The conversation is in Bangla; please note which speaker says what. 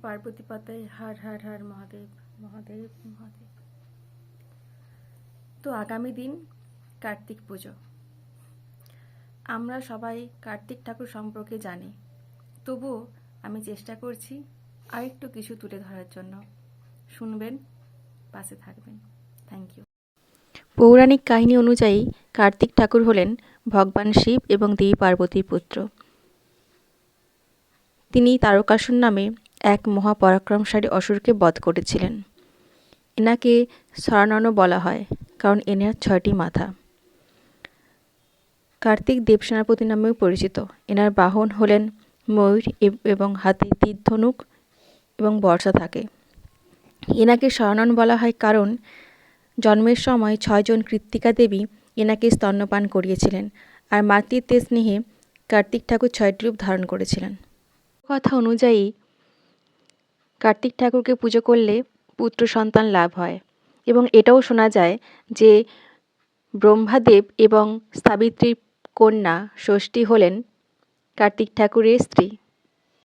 Speaker 1: পার্বতী পাতায় হার হার হার মহাদেব মহাদেব মহাদেব। তো আগামী দিন কার্তিক পুজো। আমরা সবাই কার্তিক ঠাকুর সম্পর্কে জানি, তবুও আমি চেষ্টা করছি আরেকটু কিছু তুলে ধরার জন্য। শুনবেন, পাশে থাকবেন। Thank you. পৌরাণিক কাহিনী অনুযায়ী কার্তিক ঠাকুর হলেন ভগবান শিব এবং দেবী পার্বতীর পুত্র। তিনি তারকাসুর নামে এক মহাপরাক্রমশালী অসুরকে বধ করেছিলেন। এনাকে সরাননও বলা হয়, কারণ এনার 6টি মাথা। কার্তিক দেবসেনাপতি নামেও পরিচিত। এনার বাহন হলেন ময়ূর এবং হাতে তীর ধনুক এবং বর্ষা থাকে। এনাকে সরানন বলা হয় কারণ জন্মের সময় 6 জন কৃত্তিকা দেবী এনাকে স্তন্যপান করিয়েছিলেন, আর মাতৃত্বের স্নেহে কার্তিক ঠাকুর 6টি রূপ ধারণ করেছিলেন। কথা অনুযায়ী কার্তিক ঠাকুরকে পুজো করলে পুত্র সন্তান লাভ হয়, এবং এটাও শোনা যায় যে ব্রহ্মাদেব এবং সাবিত্রীর কন্যা ষষ্ঠী হলেন কার্তিক ঠাকুরের স্ত্রী।